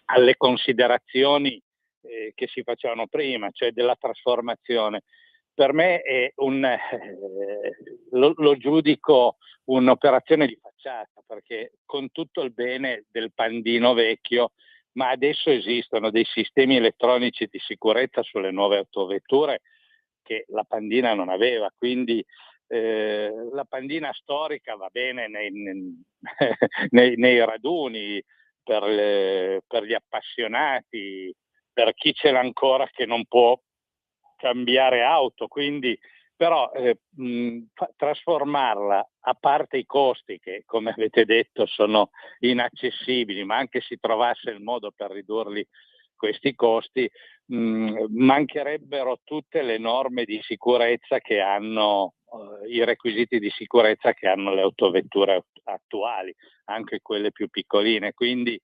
alle considerazioni che si facevano prima, cioè della trasformazione, per me è lo giudico un'operazione di facciata, perché con tutto il bene del pandino vecchio, ma adesso esistono dei sistemi elettronici di sicurezza sulle nuove autovetture che la pandina non aveva, quindi la pandina storica va bene nei raduni per gli appassionati, per chi ce l'ha ancora che non può cambiare auto, quindi però trasformarla, a parte i costi che come avete detto sono inaccessibili, ma anche si trovasse il modo per ridurli questi costi, mancherebbero tutte le norme di sicurezza che hanno i requisiti di sicurezza che hanno le autovetture attuali, anche quelle più piccoline. Quindi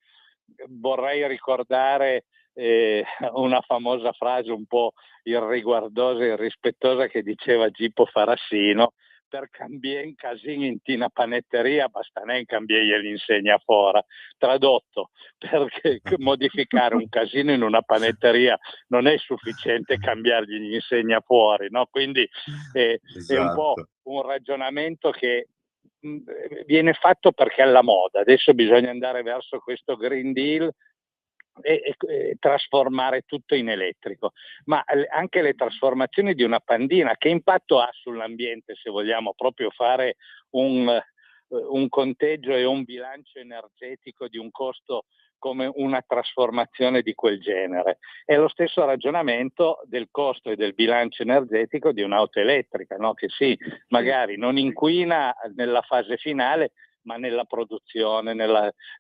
vorrei ricordare una famosa frase un po' irriguardosa e irrispettosa che diceva Gippo Farassino: per cambiare un casino in una panetteria basta non cambiare l'insegna fuori. Tradotto, perché modificare un casino in una panetteria non è sufficiente cambiargli l'insegna fuori, no? Quindi Esatto. è un po' un ragionamento che viene fatto perché è alla moda. Adesso bisogna andare verso questo Green Deal e trasformare tutto in elettrico, ma anche le trasformazioni di una pandina, che impatto ha sull'ambiente se vogliamo proprio fare un conteggio e un bilancio energetico di un costo come una trasformazione di quel genere. È lo stesso ragionamento del costo e del bilancio energetico di un'auto elettrica, no? Che sì, magari non inquina nella fase finale, ma nella produzione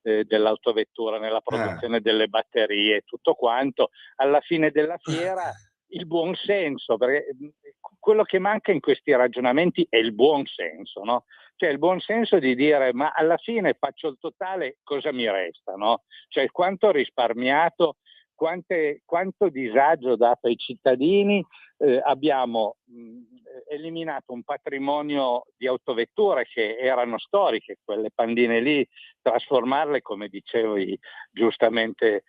dell'autovettura, nella produzione delle batterie, tutto quanto. Alla fine della fiera il buon senso, perché quello che manca in questi ragionamenti è il buon senso, no? Cioè il buon senso di dire ma alla fine faccio il totale, cosa mi resta, no? Cioè quanto ho risparmiato, quanto disagio dato ai cittadini, abbiamo eliminato un patrimonio di autovetture che erano storiche, quelle pandine lì, trasformarle, come dicevi giustamente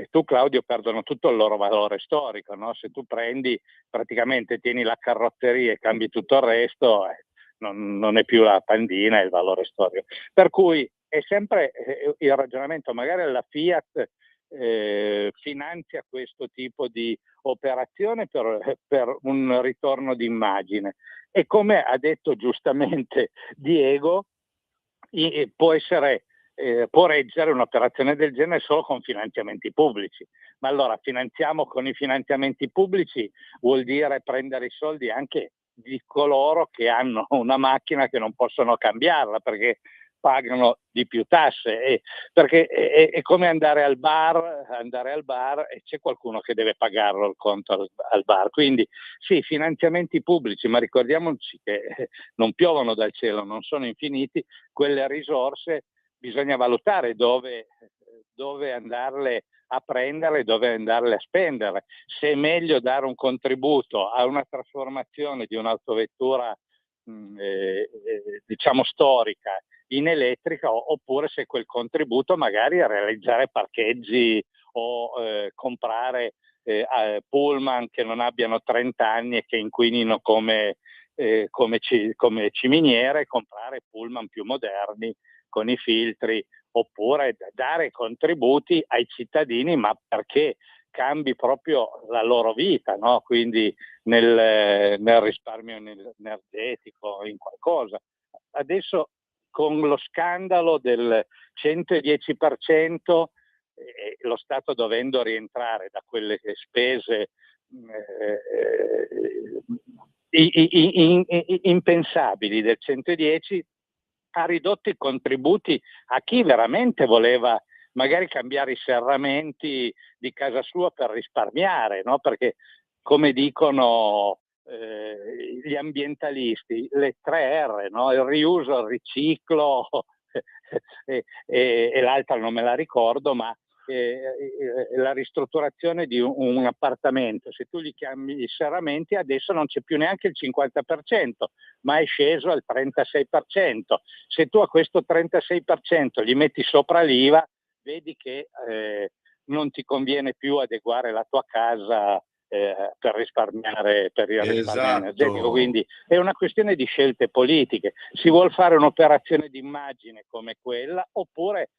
tu Claudio, perdono tutto il loro valore storico, no? Se tu prendi, praticamente tieni la carrozzeria e cambi tutto il resto, non è più la pandina, è il valore storico. Per cui è sempre il ragionamento, magari la Fiat finanzia questo tipo di operazione per un ritorno d'immagine, e come ha detto giustamente Diego, può reggere un'operazione del genere solo con finanziamenti pubblici. Ma allora finanziamo con i finanziamenti pubblici vuol dire prendere i soldi anche di coloro che hanno una macchina che non possono cambiarla perché pagano di più tasse, perché è come andare al bar e c'è qualcuno che deve pagarlo il conto al bar. Quindi sì, finanziamenti pubblici, ma ricordiamoci che non piovono dal cielo, non sono infiniti, quelle risorse bisogna valutare dove andarle a prendere, dove andarle a spendere. Se è meglio dare un contributo a una trasformazione di un'autovettura diciamo storica in elettrica, oppure se quel contributo magari è realizzare parcheggi o comprare pullman che non abbiano 30 anni e che inquinino come ciminiere, comprare pullman più moderni con i filtri, oppure dare contributi ai cittadini, ma perché cambi proprio la loro vita, no? Quindi nel risparmio energetico, in qualcosa. Adesso con lo scandalo del 110%, lo Stato dovendo rientrare da quelle spese impensabili del 110, ha ridotto i contributi a chi veramente voleva magari cambiare i serramenti di casa sua per risparmiare, no? Perché come dicono gli ambientalisti, le 3R, no? Il riuso, il riciclo e l'altra non me la ricordo, ma la ristrutturazione di un appartamento. Se tu gli cambi i serramenti adesso non c'è più neanche il 50%, ma è sceso al 36%. Se tu a questo 36% gli metti sopra l'IVA, vedi che non ti conviene più adeguare la tua casa per risparmiare, per il risparmio energetico. Quindi è una questione di scelte politiche. Si vuol fare un'operazione di immagine come quella, oppure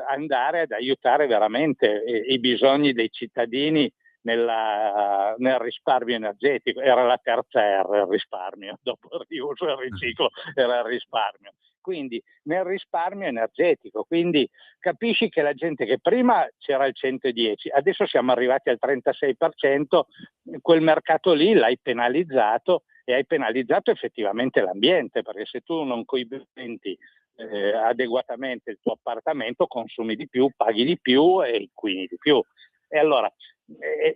andare ad aiutare veramente i bisogni dei cittadini nel risparmio energetico. Era la terza R, il risparmio, dopo il riuso e il riciclo era il risparmio. Quindi nel risparmio energetico, quindi capisci che la gente che prima c'era il 110, adesso siamo arrivati al 36%, quel mercato lì l'hai penalizzato e hai penalizzato effettivamente l'ambiente, perché se tu non coibenti adeguatamente il tuo appartamento consumi di più, paghi di più e inquini di più. E allora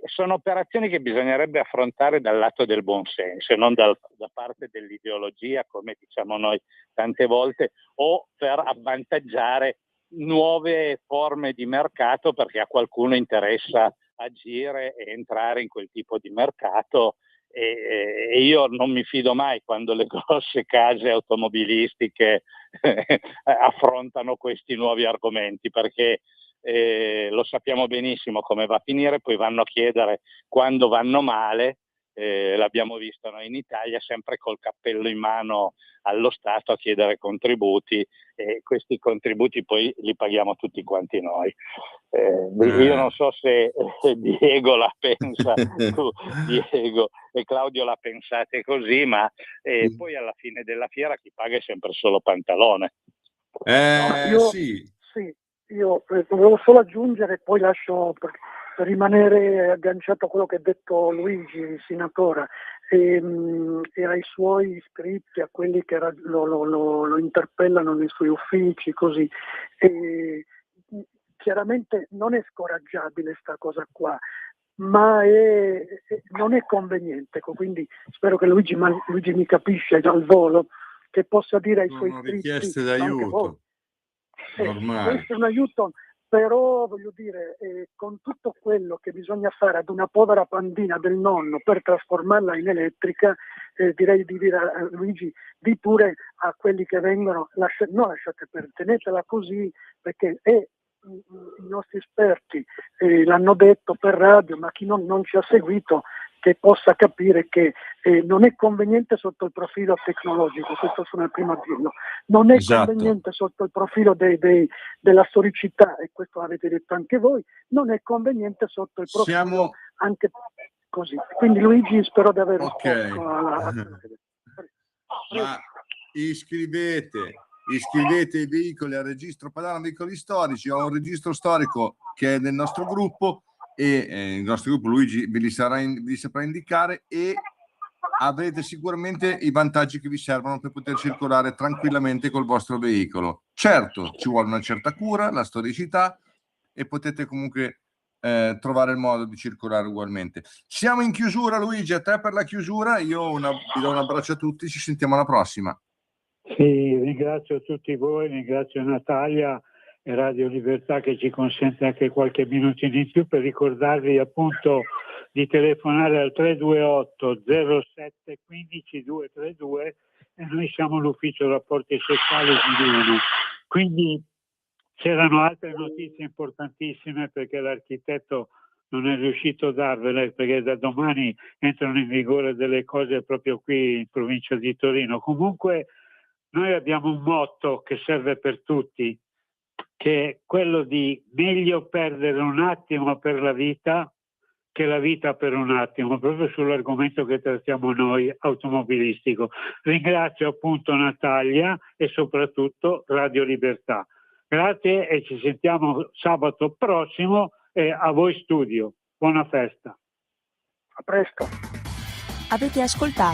sono operazioni che bisognerebbe affrontare dal lato del buonsenso e non da parte dell'ideologia, come diciamo noi tante volte, o per avvantaggiare nuove forme di mercato perché a qualcuno interessa agire e entrare in quel tipo di mercato. E io non mi fido mai quando le grosse case automobilistiche affrontano questi nuovi argomenti, perché lo sappiamo benissimo come va a finire, poi vanno a chiedere quando vanno male, l'abbiamo visto noi in Italia, sempre col cappello in mano allo Stato a chiedere contributi, e questi contributi poi li paghiamo tutti quanti noi. Io non so se Diego la pensa, tu Diego e Claudio la pensate così, ma poi alla fine della fiera chi paga è sempre solo Pantalone. Sì. Io volevo solo aggiungere, poi lascio per rimanere agganciato a quello che ha detto Luigi Sinatora, e ai suoi iscritti, a quelli che lo interpellano nei suoi uffici, così. Chiaramente non è scoraggiabile sta cosa qua, ma non è conveniente, quindi spero che Luigi mi capisce al volo, che possa dire ai suoi iscritti, richieste d'aiuto. Questo è un aiuto, però voglio dire, con tutto quello che bisogna fare ad una povera pandina del nonno per trasformarla in elettrica, direi di dire a Luigi, di pure a quelli che vengono, non lasciate perdere, tenetela così, perché i nostri esperti l'hanno detto per radio, ma chi non ci ha seguito che possa capire che non è conveniente sotto il profilo tecnologico, questo sono il primo a dirlo, non è conveniente sotto il profilo della storicità, e questo l'avete detto anche voi, non è conveniente sotto il profilo anche così. Quindi Luigi, spero di aver risposto alla... Ma iscrivete i veicoli al registro padano veicoli storici, o un registro storico che è del nostro gruppo, e il nostro gruppo Luigi vi saprà indicare, e avrete sicuramente i vantaggi che vi servono per poter circolare tranquillamente col vostro veicolo. Certo, ci vuole una certa cura, la storicità, e potete comunque trovare il modo di circolare ugualmente. Siamo in chiusura, Luigi, a te per la chiusura. Io vi do un abbraccio a tutti, ci sentiamo alla prossima. Sì, ringrazio tutti voi, ringrazio Natalia e Radio Libertà che ci consente anche qualche minutino in più per ricordarvi appunto di telefonare al 328 07 15 232 e noi siamo l'ufficio rapporti sociali di Milano. Quindi c'erano altre notizie importantissime perché l'architetto non è riuscito a darvele, perché da domani entrano in vigore delle cose proprio qui in provincia di Torino. Comunque noi abbiamo un motto che serve per tutti, che è quello di meglio perdere un attimo per la vita che la vita per un attimo, proprio sull'argomento che trattiamo noi automobilistico. Ringrazio appunto Natalia e soprattutto Radio Libertà. Grazie e ci sentiamo sabato prossimo e a voi studio. Buona festa. A presto. Avete ascoltato